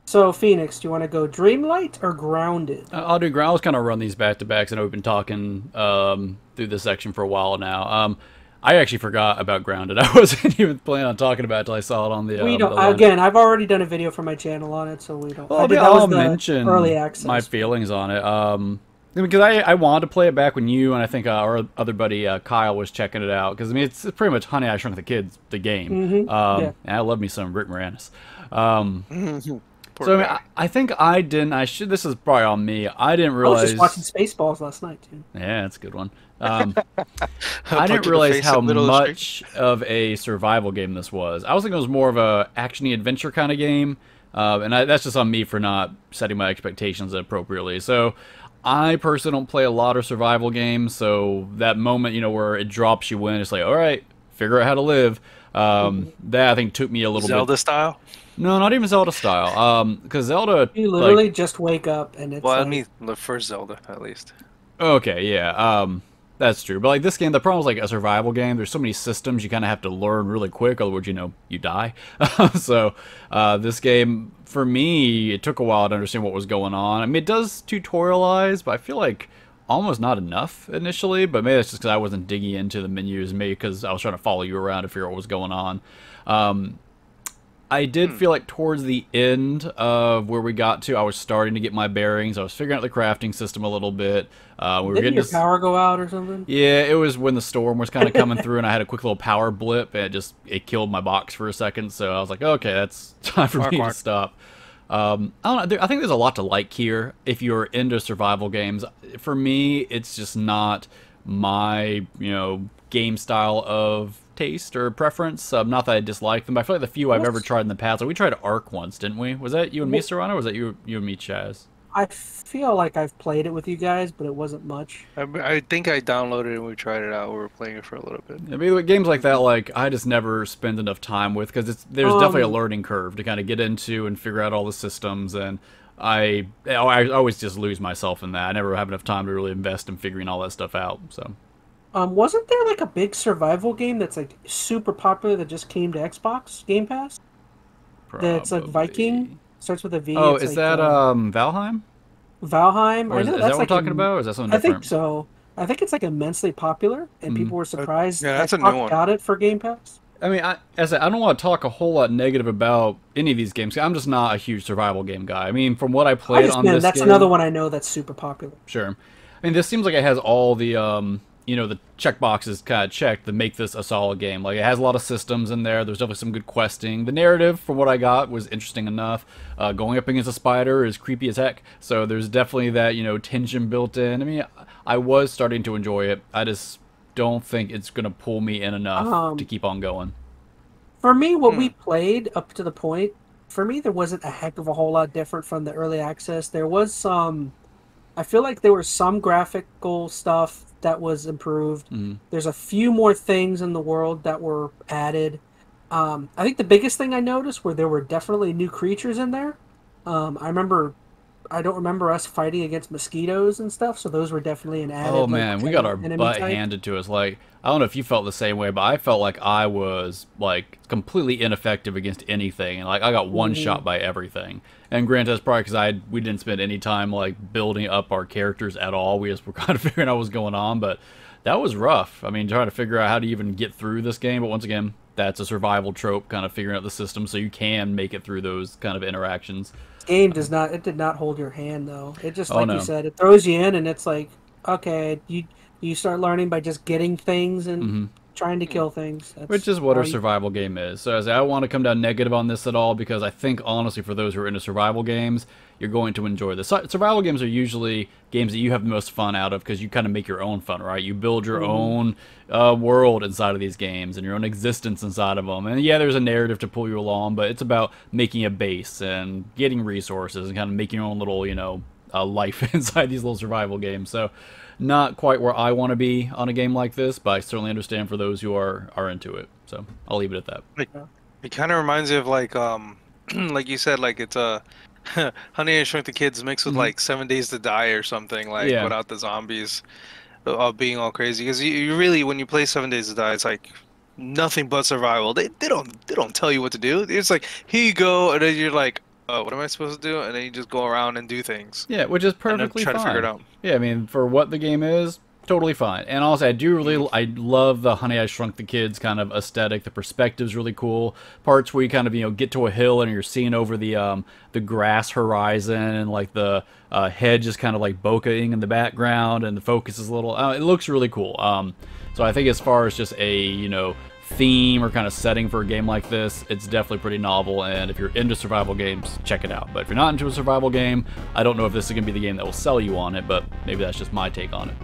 So, Phoenix, do you want to go Dreamlight or Grounded? I'll do ground. I was kind of run these back to backs, and I've been talking through this section for a while now. I actually forgot about Grounded. I wasn't even planning on talking about it until I saw it on We the don't. line. Again, I've already done a video for my channel on it, so we don't. Well, That I'll was the early mention my access. feelings on it. Because I wanted to play it back when you and I think our other buddy Kyle was checking it out. Because I mean, it's pretty much Honey I Shrunk the Kids, the game. Yeah. And I love me some Rick Moranis. Um, Poor so I, mean, guy. I think I didn't. I should. This is probably on me. I didn't I was realize. just watching Spaceballs last night, too. Yeah, that's a good one. I Punch didn't in the realize face how in the middle of the street. much of a survival game this was. I was thinking it was more of a actiony adventure kind of game, that's just on me for not setting my expectations appropriately. So I personally don't play a lot of survival games, so that moment, where it drops you in, it's like, all right, figure out how to live. That I think took me a little Zelda bit. style. No, not even Zelda style. Because Zelda, You literally like, just wake up and it's Well, I like, mean, the first Zelda, at least. okay, yeah, that's true. But like this game, the problem is like a survival game. There's so many systems you kind of have to learn really quick, otherwise you die. So this game, for me, it took a while to understand what was going on. I mean, it does tutorialize, but I feel like almost not enough initially. But maybe that's just because I wasn't digging into the menus, maybe because I was trying to follow you around to figure out what was going on. I did feel like towards the end of where we got to, I was starting to get my bearings. I was figuring out the crafting system a little bit. We were didn't getting your to power go out or something? yeah, it was when the storm was kind of coming through, and I had a quick little power blip, and it killed my box for a second. So I was like, okay, that's time for Mark, me to Mark. stop. I don't know. I think there's a lot to like here if you're into survival games. For me, it's just not my game style of taste or preference. Not that I dislike them, but I feel like the few I've ever tried in the past. Like we tried Ark once, didn't we? Was that you and me, Serrano, or was that you and me, Chaz? I feel like I've played it with you guys, but it wasn't much. I think I downloaded it and we tried it out. We were playing it for a little bit. I mean, with games like that, like I just never spend enough time with because there's definitely a learning curve to kind of get into and figure out all the systems, and I always just lose myself in that. I never have enough time to really invest in figuring all that stuff out. So Wasn't there like a big survival game that's like super popular that just came to Xbox Game Pass? That's like Viking. probably. Starts with a V. Oh, it's is like, that Valheim? Valheim? Or I is know that that's what like we're talking about, or is that something I different? think so. I think it's like immensely popular, and people were surprised yeah, that's a new Xbox one. got it for Game Pass. I mean, as I don't want to talk a whole lot negative about any of these games. I'm just not a huge survival game guy. I mean, from what I played on this That's game, another one I know that's super popular. sure. I mean, this seems like it has all the the check boxes kind of checked to make this a solid game. Like it has a lot of systems in there. There's definitely some good questing. The narrative, from what I got, was interesting enough. Going up against a spider is creepy as heck. So there's definitely that tension built in. I mean, I was starting to enjoy it. I just don't think it's gonna pull me in enough to keep on going. For me, what we played up to the point, for me, there wasn't a heck of a whole lot different from the early access. There was some, I feel like there was some graphical stuff that was improved. There's a few more things in the world that were added. I think the biggest thing I noticed were there were definitely new creatures in there. I don't remember us fighting against mosquitoes and stuff, so those were definitely an added. Oh man, we got our enemy butt type. handed to us. Like I don't know if you felt the same way, but I felt like I was like completely ineffective against anything, and like I got one shot by everything. And granted, that's probably because we didn't spend any time like building up our characters at all. We just were kind of figuring out what was going on, but that was rough. I mean, trying to figure out how to even get through this game, but once again, that's a survival trope, kind of figuring out the system so you can make it through those kind of interactions. Game did not hold your hand though. It just Oh, like no. you said, it throws you in and it's like, okay, you start learning by just getting things and trying to kill things. Which is what all a survival game is. So as I don't want to come down negative on this at all, because I think honestly for those who are into survival games, you're going to enjoy this. Survival games are usually games that you have the most fun out of because you kind of make your own fun, right? You build your own world inside of these games and your own existence inside of them. And yeah, there's a narrative to pull you along, but it's about making a base and getting resources and kind of making your own little, life inside these little survival games. So not quite where I want to be on a game like this, but I certainly understand for those who are into it. So I'll leave it at that. It kind of reminds me of like like you said, like it's a Honey I Shrunk the Kids mixed with like 7 Days to Die or something, like Yeah. without the zombies being all crazy. Because you really, when you play 7 Days to Die, it's like nothing but survival. They don't tell you what to do. It's like here you go, and then you're like, what am I supposed to do? And then you just go around and do things. Yeah, which is perfectly try fine. to figure it out. Yeah, I mean, for what the game is, totally fine. And also, I love the Honey, I Shrunk the Kids kind of aesthetic. The perspective's really cool. Parts where you kind of, get to a hill and you're seeing over the grass horizon, and like the hedge is kind of like bokehing in the background, and the focus is a little, it looks really cool. So I think as far as just a, theme or kind of setting for a game like this, it's definitely pretty novel, and if you're into survival games, check it out. But if you're not into a survival game, I don't know if this is going to be the game that will sell you on it, but maybe that's just my take on it.